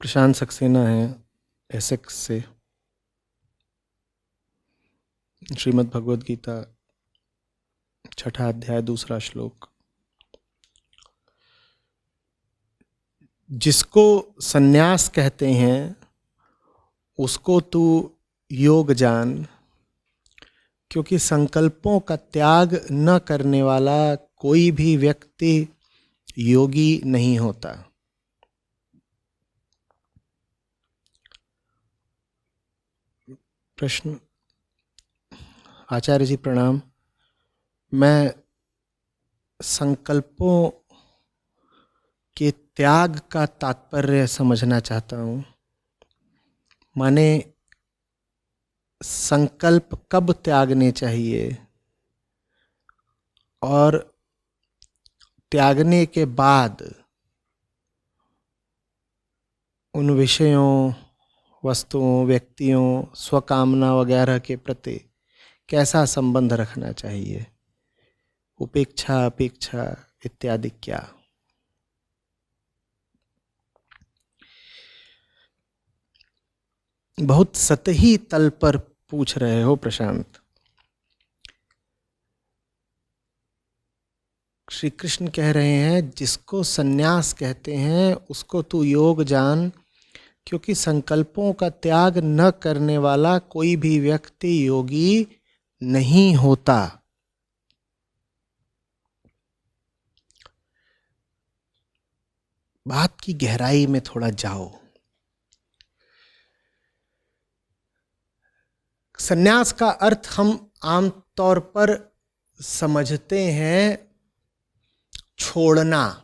प्रशांत सक्सेना है एसेक्स से। श्रीमद् भगवद गीता 6ठा अध्याय 2रा श्लोक। जिसको संन्यास कहते हैं उसको तू योग जान, क्योंकि संकल्पों का त्याग न करने वाला कोई भी व्यक्ति योगी नहीं होता। प्रश्न। आचार्य जी प्रणाम। मैं संकल्पों के त्याग का तात्पर्य समझना चाहता हूँ। माने संकल्प कब त्यागने चाहिए और त्यागने के बाद उन विषयों, वस्तुओं, व्यक्तियों, स्वकामना वगैरह के प्रति कैसा संबंध रखना चाहिए, उपेक्षा, अपेक्षा इत्यादि क्या। बहुत सतही तल पर पूछ रहे हो प्रशांत। श्री कृष्ण कह रहे हैं जिसको संन्यास कहते हैं उसको तू योग जान, क्योंकि संकल्पों का त्याग न करने वाला कोई भी व्यक्ति योगी नहीं होता। बात की गहराई में थोड़ा जाओ। संन्यास का अर्थ हम आमतौर पर समझते हैं छोड़ना,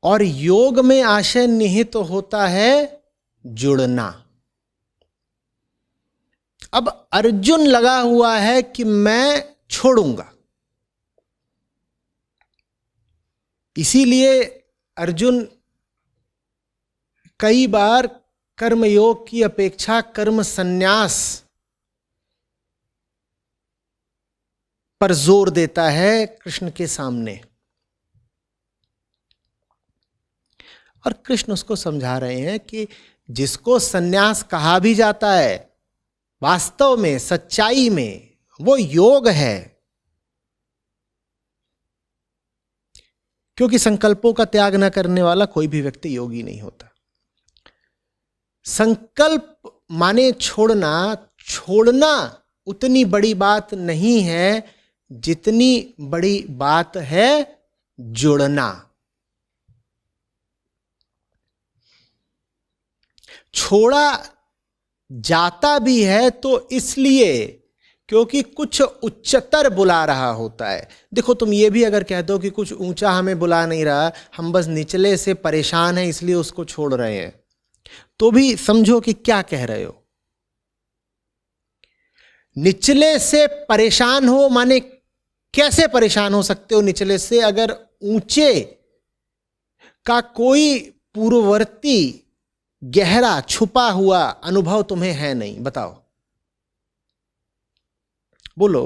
और योग में आशय निहित होता है जुड़ना। अब अर्जुन लगा हुआ है कि मैं छोड़ूंगा, इसीलिए अर्जुन कई बार कर्मयोग की अपेक्षा कर्म संन्यास पर जोर देता है कृष्ण के सामने, और कृष्ण उसको समझा रहे हैं कि जिसको संन्यास कहा भी जाता है वास्तव में, सच्चाई में वो योग है, क्योंकि संकल्पों का त्याग न करने वाला कोई भी व्यक्ति योगी नहीं होता। संकल्प माने छोड़ना। छोड़ना उतनी बड़ी बात नहीं है जितनी बड़ी बात है जुड़ना। छोड़ा जाता भी है तो इसलिए क्योंकि कुछ उच्चतर बुला रहा होता है। देखो, तुम ये भी अगर कह दो कि कुछ ऊंचा हमें बुला नहीं रहा, हम बस निचले से परेशान हैं इसलिए उसको छोड़ रहे हैं, तो भी समझो कि क्या कह रहे हो। निचले से परेशान हो माने कैसे परेशान हो सकते हो निचले से, अगर ऊंचे का कोई पूर्ववर्ती गहरा छुपा हुआ अनुभव तुम्हें है नहीं। बताओ, बोलो।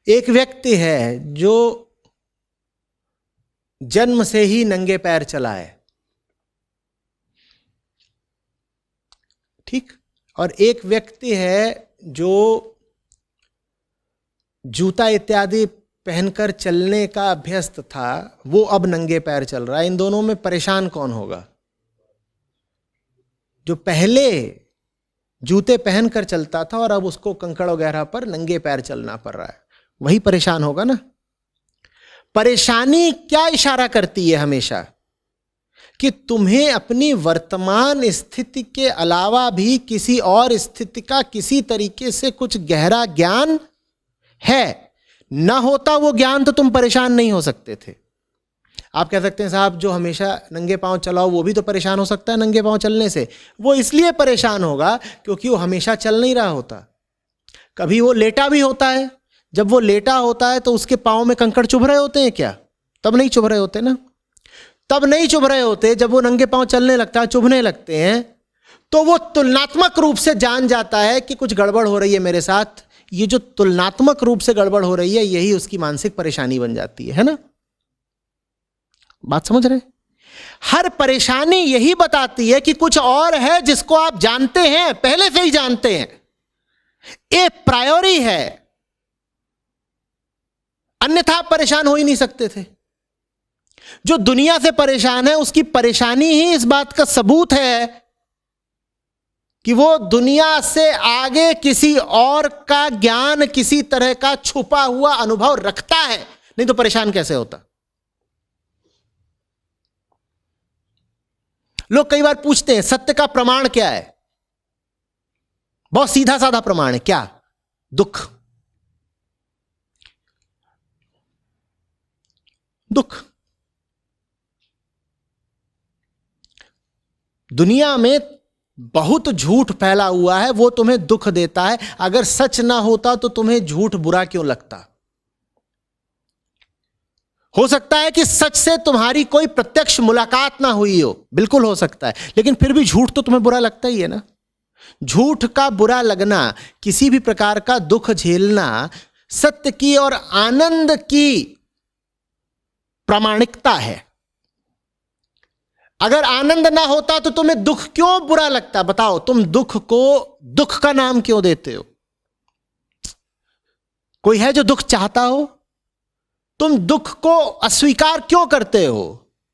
एक व्यक्ति है जो जन्म से ही नंगे पैर चला है, ठीक, और एक व्यक्ति है जो जूता इत्यादि पहनकर चलने का अभ्यस्त था, वो अब नंगे पैर चल रहा है। इन दोनों में परेशान कौन होगा? जो पहले जूते पहनकर चलता था और अब उसको कंकड़ वगैरह पर नंगे पैर चलना पड़ रहा है, वही परेशान होगा ना। परेशानी क्या इशारा करती है हमेशा? कि तुम्हें अपनी वर्तमान स्थिति के अलावा भी किसी और स्थिति का किसी तरीके से कुछ गहरा ज्ञान है। न होता वो ज्ञान तो तुम परेशान नहीं हो सकते थे। आप कह सकते हैं साहब जो हमेशा नंगे पांव चलाओ वो भी तो परेशान हो सकता है नंगे पांव चलने से। वो इसलिए परेशान होगा क्योंकि वो हमेशा चल नहीं रहा होता, कभी वो लेटा भी होता है। जब वो लेटा होता है तो उसके पांव में कंकड़ चुभ रहे होते हैं क्या? तब नहीं चुभ रहे होते ना। तब नहीं चुभ रहे होते, जब वो नंगे पांव चलने लगता है चुभने लगते हैं। तो वो तुलनात्मक रूप से जान जाता है कि कुछ गड़बड़ हो रही है मेरे साथ। ये जो तुलनात्मक रूप से गड़बड़ हो रही है, यही उसकी मानसिक परेशानी बन जाती है ना? बात समझ रहे? हर परेशानी यही बताती है कि कुछ और है जिसको आप जानते हैं, पहले से ही जानते हैं, ए प्रायोरी है, अन्यथा आप परेशान हो ही नहीं सकते थे। जो दुनिया से परेशान है उसकी परेशानी ही इस बात का सबूत है कि वो दुनिया से आगे किसी और का ज्ञान, किसी तरह का छुपा हुआ अनुभव रखता है, नहीं तो परेशान कैसे होता। लोग कई बार पूछते हैं सत्य का प्रमाण क्या है? बहुत सीधा साधा प्रमाण है, क्या? दुख। दुख। दुनिया में बहुत झूठ फैला हुआ है, वो तुम्हें दुख देता है। अगर सच ना होता तो तुम्हें झूठ बुरा क्यों लगता? हो सकता है कि सच से तुम्हारी कोई प्रत्यक्ष मुलाकात ना हुई हो, बिल्कुल हो सकता है, लेकिन फिर भी झूठ तो तुम्हें बुरा लगता ही है ना। झूठ का बुरा लगना, किसी भी प्रकार का दुख झेलना सत्य की और आनंद की प्रामाणिकता है। अगर आनंद ना होता तो तुम्हें दुख क्यों बुरा लगता? बताओ, तुम दुख को दुख का नाम क्यों देते हो? कोई है जो दुख चाहता हो? तुम दुख को अस्वीकार क्यों करते हो?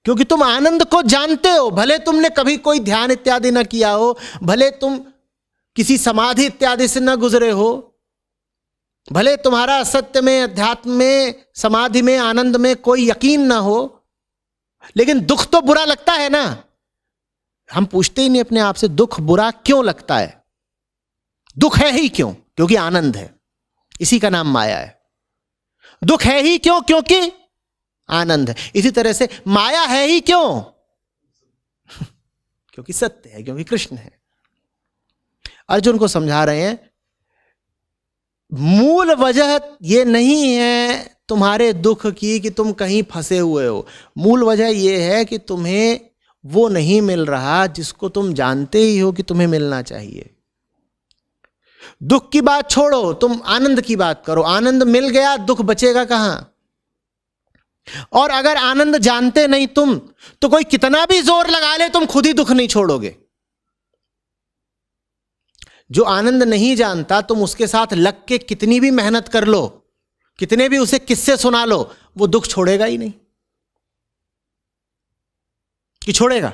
क्योंकि तुम आनंद को जानते हो। भले तुमने कभी कोई ध्यान इत्यादि ना किया हो, भले तुम किसी समाधि इत्यादि से ना गुजरे हो, भले तुम्हारा सत्य में, अध्यात्म में, समाधि में, आनंद में कोई यकीन ना हो, लेकिन दुख तो बुरा लगता है ना। हम पूछते ही नहीं अपने आप से दुख बुरा क्यों लगता है? दुख है ही क्यों? क्योंकि आनंद है, इसी का नाम माया है। दुख है ही क्यों? क्योंकि आनंद है। इसी तरह से माया है ही क्यों? क्योंकि सत्य है, क्योंकि कृष्ण है। अर्जुन को समझा रहे हैं मूल वजह यह नहीं है तुम्हारे दुख की कि तुम कहीं फंसे हुए हो। मूल वजह यह है कि तुम्हें वो नहीं मिल रहा जिसको तुम जानते ही हो कि तुम्हें मिलना चाहिए। दुख की बात छोड़ो, तुम आनंद की बात करो। आनंद मिल गया, दुख बचेगा कहां? और अगर आनंद जानते नहीं तुम, तो कोई कितना भी जोर लगा ले, तुम खुद ही दुख नहीं छोड़ोगे। जो आनंद नहीं जानता, तुम उसके साथ लग के कितनी भी मेहनत कर लो, कितने भी उसे किस्से सुना लो, वो दुख छोड़ेगा ही नहीं। कि छोड़ेगा?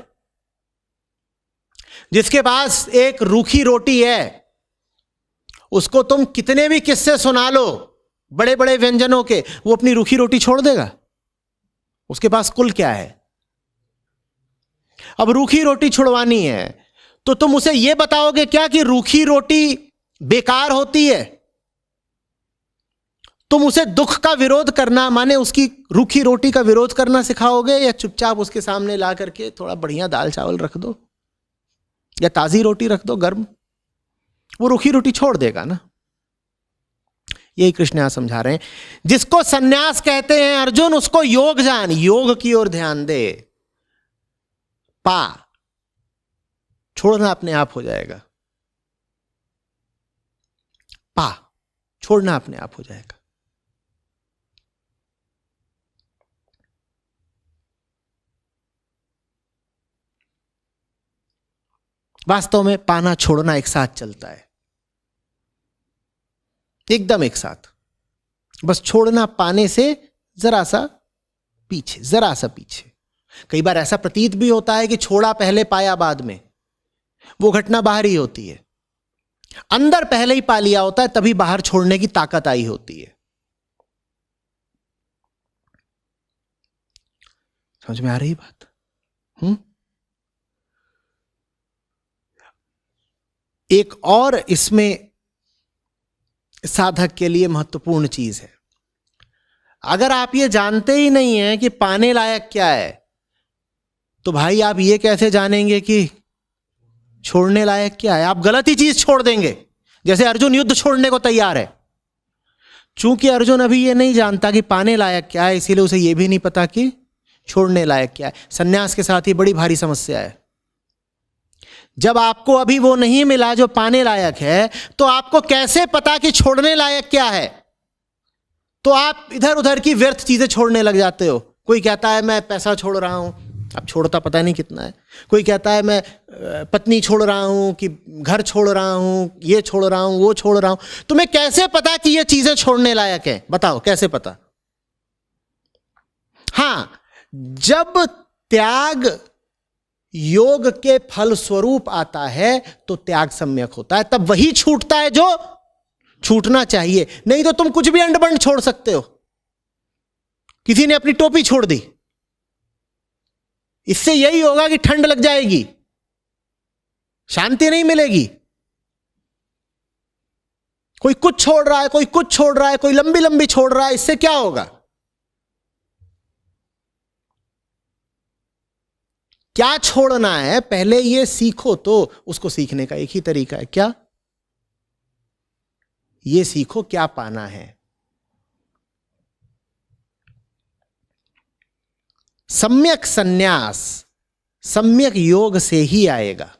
जिसके पास एक रूखी रोटी है, उसको तुम कितने भी किस्से सुना लो बड़े बड़े व्यंजनों के, वो अपनी रूखी रोटी छोड़ देगा? उसके पास कुल क्या है? अब रूखी रोटी छुड़वानी है तो तुम उसे यह बताओगे क्या कि रूखी रोटी बेकार होती है? तुम उसे दुख का विरोध करना माने उसकी रूखी रोटी का विरोध करना सिखाओगे, या चुपचाप उसके सामने ला करके थोड़ा बढ़िया दाल चावल रख दो या ताजी रोटी रख दो गर्म, वो रूखी रोटी छोड़ देगा ना। यही कृष्ण यहां समझा रहे हैं। जिसको सन्यास कहते हैं अर्जुन, उसको योग जान, योग की ओर ध्यान दे। पा, छोड़ना अपने आप हो जाएगा। पा, छोड़ना अपने आप हो जाएगा। वास्तव में पाना छोड़ना एक साथ चलता है, एकदम एक साथ। बस छोड़ना पाने से जरा सा पीछे, जरा सा पीछे। कई बार ऐसा प्रतीत भी होता है कि छोड़ा पहले पाया बाद में, वो घटना बाहर ही होती है। अंदर पहले ही पा लिया होता है, तभी बाहर छोड़ने की ताकत आई होती है। समझ में आ रही बात? एक और इसमें साधक के लिए महत्वपूर्ण चीज है। अगर आप ये जानते ही नहीं है कि पाने लायक क्या है, तो भाई आप ये कैसे जानेंगे कि छोड़ने लायक क्या है? आप गलत ही चीज छोड़ देंगे। जैसे अर्जुन युद्ध छोड़ने को तैयार है, चूंकि अर्जुन अभी ये नहीं जानता कि पाने लायक क्या है, इसीलिए उसे ये भी नहीं पता कि छोड़ने लायक क्या है। सन्यास के साथ ही बड़ी भारी समस्या है। जब आपको अभी वो नहीं मिला जो पाने लायक है, तो आपको कैसे पता कि छोड़ने लायक क्या है? तो आप इधर उधर की व्यर्थ चीजें छोड़ने लग जाते हो। कोई कहता है मैं पैसा छोड़ रहा हूं, अब छोड़ता पता नहीं कितना है। कोई कहता है मैं पत्नी छोड़ रहा हूं, कि घर छोड़ रहा हूं, ये छोड़ रहा हूं, वो छोड़ रहा हूं। तुम्हें कैसे पता कि ये चीजें छोड़ने लायक है? बताओ कैसे पता? हां, जब त्याग योग के फल स्वरूप आता है तो त्याग सम्यक होता है, तब वही छूटता है जो छूटना चाहिए। नहीं तो तुम कुछ भी अंडबंड छोड़ सकते हो। किसी ने अपनी टोपी छोड़ दी, इससे यही होगा कि ठंड लग जाएगी, शांति नहीं मिलेगी। कोई कुछ छोड़ रहा है, कोई कुछ छोड़ रहा है, कोई लंबी लंबी छोड़ रहा है, इससे क्या होगा? क्या छोड़ना है पहले ये सीखो। तो उसको सीखने का एक ही तरीका है, क्या? ये सीखो क्या पाना है। सम्यक संन्यास सम्यक योग से ही आएगा।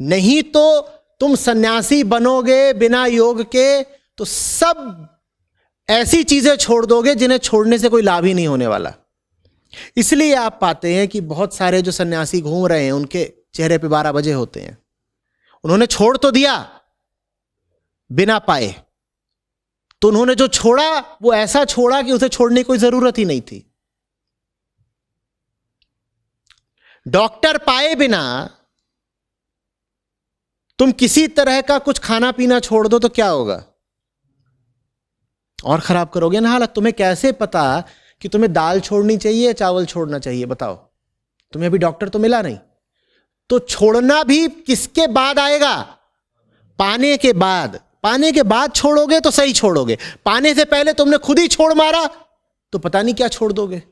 नहीं तो तुम सन्यासी बनोगे बिना योग के, तो सब ऐसी चीजें छोड़ दोगे जिन्हें छोड़ने से कोई लाभ ही नहीं होने वाला। इसलिए आप पाते हैं कि बहुत सारे जो सन्यासी घूम रहे हैं उनके चेहरे पे 12 बजे होते हैं। उन्होंने छोड़ तो दिया बिना पाए, तो उन्होंने जो छोड़ा वो ऐसा छोड़ा कि उसे छोड़ने की कोई जरूरत ही नहीं थी। डॉक्टर पाए बिना तुम किसी तरह का कुछ खाना पीना छोड़ दो तो क्या होगा? और खराब करोगे ना हालत। तुम्हें कैसे पता कि तुम्हें दाल छोड़नी चाहिए, चावल छोड़ना चाहिए? बताओ, तुम्हें अभी डॉक्टर तो मिला नहीं। तो छोड़ना भी किसके बाद आएगा? पाने के बाद। पाने के बाद छोड़ोगे तो सही छोड़ोगे। पाने से पहले तुमने खुद ही छोड़ मारा तो पता नहीं क्या छोड़ दोगे।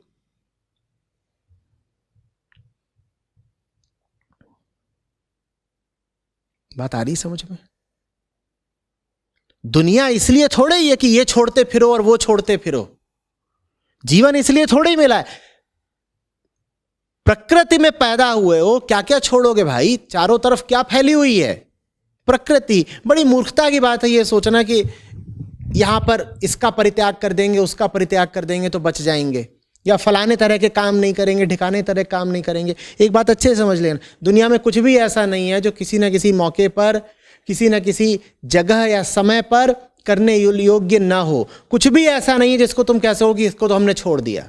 बात आ रही समझ में? दुनिया इसलिए थोड़े ही है कि ये छोड़ते फिरो और वो छोड़ते फिरो। जीवन इसलिए थोड़े ही मिला है। प्रकृति में पैदा हुए हो, क्या क्या छोड़ोगे भाई? चारों तरफ क्या फैली हुई है? प्रकृति। बड़ी मूर्खता की बात है ये सोचना कि यहां पर इसका परित्याग कर देंगे, उसका परित्याग कर देंगे तो बच जाएंगे, या फलाने तरह के काम नहीं करेंगे, ठिकाने तरह काम नहीं करेंगे। एक बात अच्छे से समझ लेना, दुनिया में कुछ भी ऐसा नहीं है जो किसी न किसी मौके पर, किसी न किसी जगह या समय पर करने योग्य ना हो। कुछ भी ऐसा नहीं है जिसको तुम कह सको कि इसको तो हमने छोड़ दिया।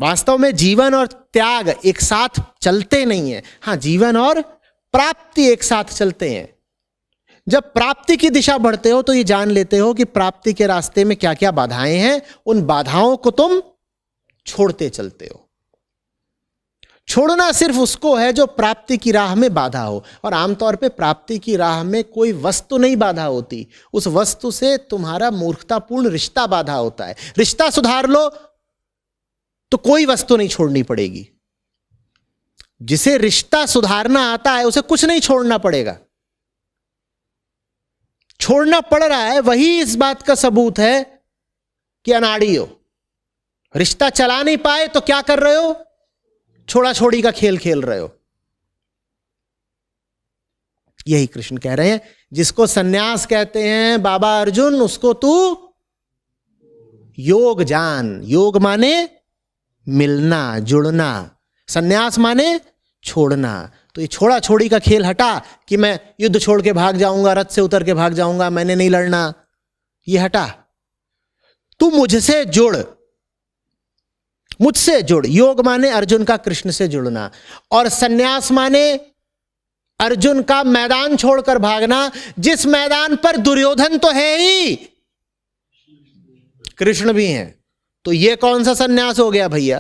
वास्तव में जीवन और त्याग एक साथ चलते नहीं है। हां, जीवन और प्राप्ति एक साथ चलते हैं। जब प्राप्ति की दिशा बढ़ते हो तो ये जान लेते हो कि प्राप्ति के रास्ते में क्या क्या बाधाएं हैं, उन बाधाओं को तुम छोड़ते चलते हो। छोड़ना सिर्फ उसको है जो प्राप्ति की राह में बाधा हो, और आमतौर पे प्राप्ति की राह में कोई वस्तु नहीं बाधा होती, उस वस्तु से तुम्हारा मूर्खतापूर्ण रिश्ता बाधा होता है। रिश्ता सुधार लो तो कोई वस्तु नहीं छोड़नी पड़ेगी। जिसे रिश्ता सुधारना आता है उसे कुछ नहीं छोड़ना पड़ेगा। छोड़ना पड़ रहा है वही इस बात का सबूत है कि अनाड़ी हो। रिश्ता चला नहीं पाए तो क्या कर रहे हो? छोड़ा छोड़ी का खेल खेल रहे हो। यही कृष्ण कह रहे हैं। जिसको सन्यास कहते हैं बाबा अर्जुन, उसको तू योग जान। योग माने मिलना, जुड़ना। सन्यास माने छोड़ना। तो ये छोड़ा छोड़ी का खेल हटा कि मैं युद्ध छोड़ के भाग जाऊंगा, रथ से उतर के भाग जाऊंगा, मैंने नहीं लड़ना, ये हटा। तू मुझसे जुड़, मुझसे जुड़। योग माने अर्जुन का कृष्ण से जुड़ना, और सन्यास माने अर्जुन का मैदान छोड़कर भागना, जिस मैदान पर दुर्योधन तो है ही, कृष्ण भी हैं। तो ये कौन सा सन्यास हो गया भैया?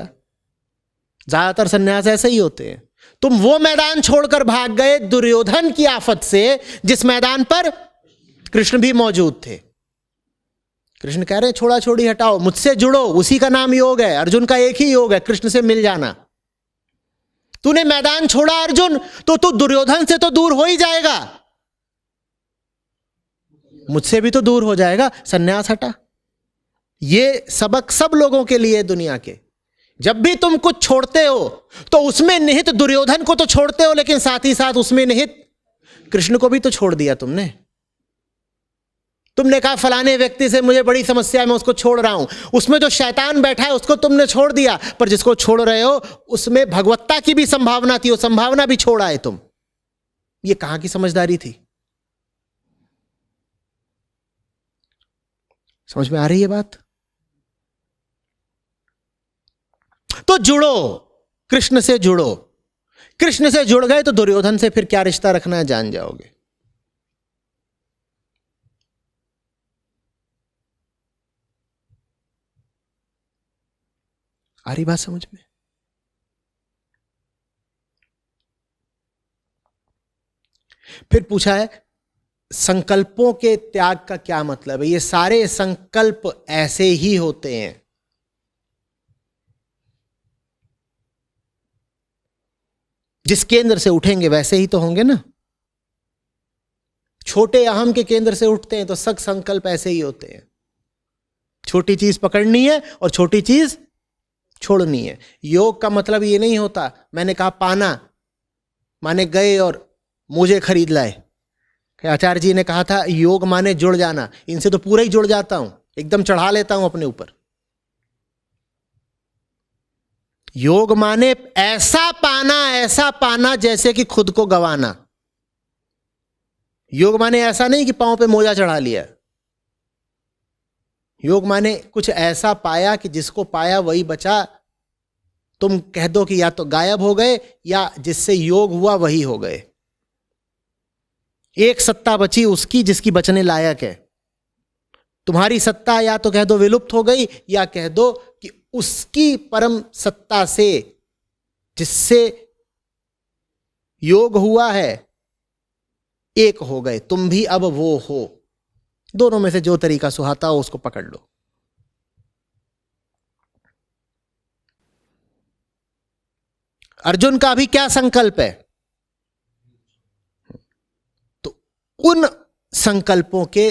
ज्यादातर सन्यास ऐसे ही होते हैं। तुम वो मैदान छोड़कर भाग गए दुर्योधन की आफत से, जिस मैदान पर कृष्ण भी मौजूद थे। कृष्ण कह रहे हैं छोड़ा छोड़ी हटाओ, मुझसे जुड़ो, उसी का नाम योग है। अर्जुन का एक ही योग है, कृष्ण से मिल जाना। तूने मैदान छोड़ा अर्जुन, तो तू दुर्योधन से तो दूर हो ही जाएगा, मुझसे भी तो दूर हो जाएगा। सन्यास हटा। ये सबक सब लोगों के लिए दुनिया के। जब भी तुम कुछ छोड़ते हो तो उसमें निहित दुर्योधन को तो छोड़ते हो, लेकिन साथ ही साथ उसमें निहित कृष्ण को भी तो छोड़ दिया तुमने। तुमने कहा फलाने व्यक्ति से मुझे बड़ी समस्या है, मैं उसको छोड़ रहा हूं, उसमें जो शैतान बैठा है उसको तुमने छोड़ दिया, पर जिसको छोड़ रहे हो उसमें भगवत्ता की भी संभावना थी, वो संभावना भी छोड़ा है तुम। ये कहां की समझदारी थी? समझ में आ रही है बात? तो जुड़ो, कृष्ण से जुड़ो। कृष्ण से जुड़ गए तो दुर्योधन से फिर क्या रिश्ता रखना है जान जाओगे। आ रही बात समझ में? फिर पूछा है संकल्पों के त्याग का क्या मतलब है। ये सारे संकल्प ऐसे ही होते हैं, जिस केंद्र से उठेंगे वैसे ही तो होंगे ना। छोटे अहम के केंद्र से उठते हैं तो सब संकल्प ऐसे ही होते हैं। छोटी चीज पकड़नी है और छोटी चीज छोड़नी है। योग का मतलब ये नहीं होता, मैंने कहा पाना माने गए और मुझे खरीद लाए। आचार्य जी ने कहा था योग माने जुड़ जाना, इनसे तो पूरा ही जुड़ जाता हूं, एकदम चढ़ा लेता हूं अपने ऊपर। योग माने ऐसा पाना जैसे कि खुद को गवाना। योग माने ऐसा नहीं कि पांव पे मोजा चढ़ा लिया। योग माने कुछ ऐसा पाया कि जिसको पाया वही बचा। तुम कह दो कि या तो गायब हो गए या जिससे योग हुआ वही हो गए। एक सत्ता बची उसकी जिसकी बचने लायक है। तुम्हारी सत्ता या तो कह दो विलुप्त हो गई या कह दो कि उसकी परम सत्ता से जिससे योग हुआ है एक हो गए। तुम भी अब वो हो। दोनों में से जो तरीका सुहाता हो उसको पकड़ लो। अर्जुन का भी क्या संकल्प है? तो उन संकल्पों के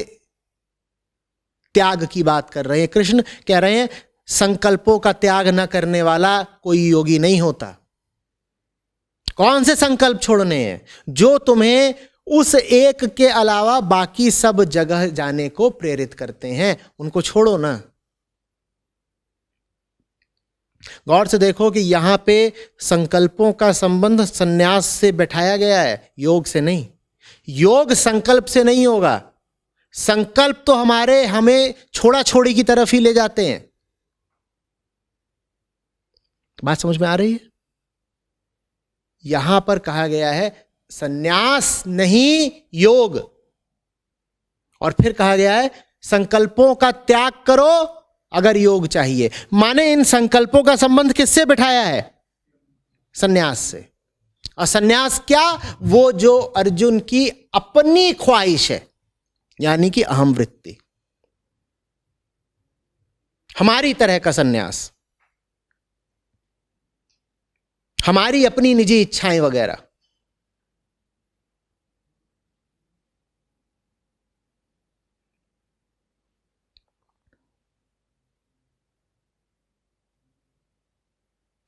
त्याग की बात कर रहे हैं। कृष्ण कह रहे हैं संकल्पों का त्याग न करने वाला कोई योगी नहीं होता। कौन से संकल्प छोड़ने हैं? जो तुम्हें उस एक के अलावा बाकी सब जगह जाने को प्रेरित करते हैं, उनको छोड़ो ना। गौर से देखो कि यहां पे संकल्पों का संबंध संन्यास से बैठाया गया है, योग से नहीं। योग संकल्प से नहीं होगा। संकल्प तो हमें छोड़ा छोड़ी की तरफ ही ले जाते हैं। बात समझ में आ रही है? यहां पर कहा गया है संन्यास नहीं योग, और फिर कहा गया है संकल्पों का त्याग करो अगर योग चाहिए। माने इन संकल्पों का संबंध किससे बिठाया है? संन्यास से। और संन्यास क्या? वो जो अर्जुन की अपनी ख्वाहिश है, यानी कि अहम वृत्ति, हमारी तरह का संन्यास, हमारी अपनी निजी इच्छाएं वगैरह।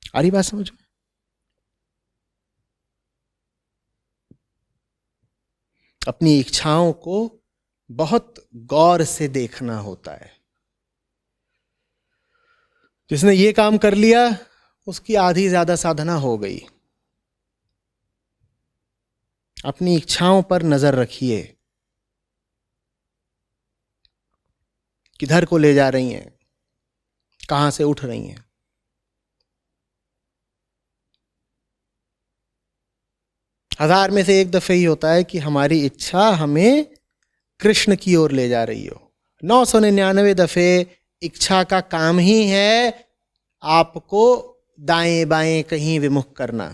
आ रही बात समझ में? अपनी इच्छाओं को बहुत गौर से देखना होता है। जिसने ये काम कर लिया उसकी आधी ज्यादा साधना हो गई। अपनी इच्छाओं पर नजर रखिए, किधर को ले जा रही हैं, कहां से उठ रही हैं। हजार में से एक दफे ही होता है कि हमारी इच्छा हमें कृष्ण की ओर ले जा रही हो। 999 दफे इच्छा का काम ही है आपको दाएं बाएं कहीं विमुख करना।